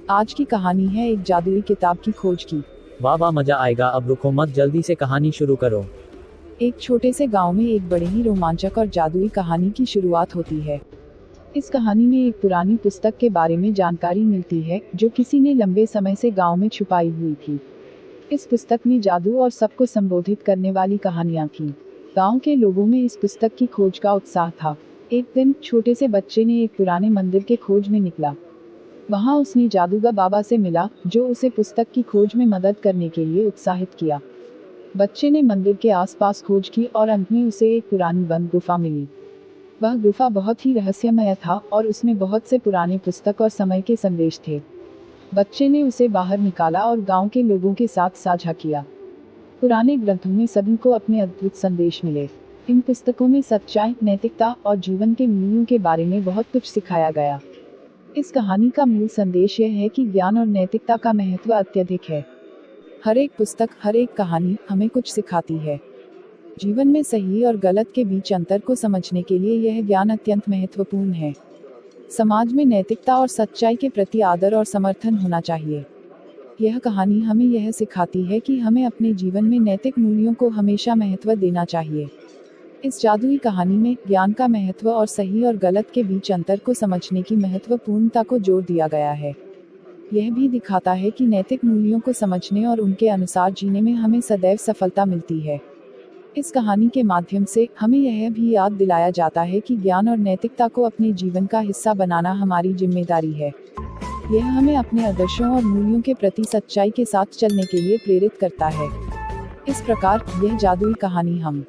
आज की कहानी है एक जादुई किताब की खोज की। वाह वाह, मजा आएगा। अब रुको मत, जल्दी से कहानी शुरू करो। एक छोटे से गांव में एक बड़े ही रोमांचक और जादुई कहानी की शुरुआत होती है। इस कहानी में एक पुरानी पुस्तक के बारे में जानकारी मिलती है जो किसी ने लंबे समय से गांव में छुपाई हुई थी। इस पुस्तक में जादू और सबको संबोधित करने वाली कहानियां थीं। गांव के लोगों में इस पुस्तक की खोज का उत्साह था। एक दिन छोटे से बच्चे ने एक पुराने मंदिर के खोज में निकला। वहां उसने जादूगर बाबा से मिला जो उसे पुस्तक की खोज में मदद करने के लिए उत्साहित किया। बच्चे ने मंदिर के आसपास खोज की और अंत में उसे एक पुरानी बंद गुफा मिली। वह गुफा बहुत ही रहस्यमय था और उसमें बहुत से पुराने पुस्तक और समय के संदेश थे। बच्चे ने उसे बाहर निकाला और गांव के लोगों के साथ साझा किया। पुराने ग्रंथों में सभी को अपने अद्भुत संदेश मिले। इन पुस्तकों में सच्चाई, नैतिकता और जीवन के मूल्यों के बारे में बहुत कुछ सिखाया गया। इस कहानी का मूल संदेश यह है कि ज्ञान और नैतिकता का महत्व अत्यधिक है। हर एक पुस्तक, हर एक कहानी हमें कुछ सिखाती है। जीवन में सही और गलत के बीच अंतर को समझने के लिए यह ज्ञान अत्यंत महत्वपूर्ण है। समाज में नैतिकता और सच्चाई के प्रति आदर और समर्थन होना चाहिए। यह कहानी हमें यह सिखाती है कि हमें अपने जीवन में नैतिक मूल्यों को हमेशा महत्व देना चाहिए। इस जादुई कहानी में ज्ञान का महत्व और सही और गलत के बीच अंतर को समझने की महत्वपूर्णता को जोर दिया गया है। यह भी दिखाता है कि नैतिक मूल्यों को समझने और उनके अनुसार जीने में हमें सदैव सफलता मिलती है। इस कहानी के माध्यम से हमें यह भी याद दिलाया जाता है कि ज्ञान और नैतिकता को अपने जीवन का हिस्सा बनाना हमारी जिम्मेदारी है। यह हमें अपने आदर्शों और मूल्यों के प्रति सच्चाई के साथ चलने के लिए प्रेरित करता है। इस प्रकार यह जादुई कहानी हम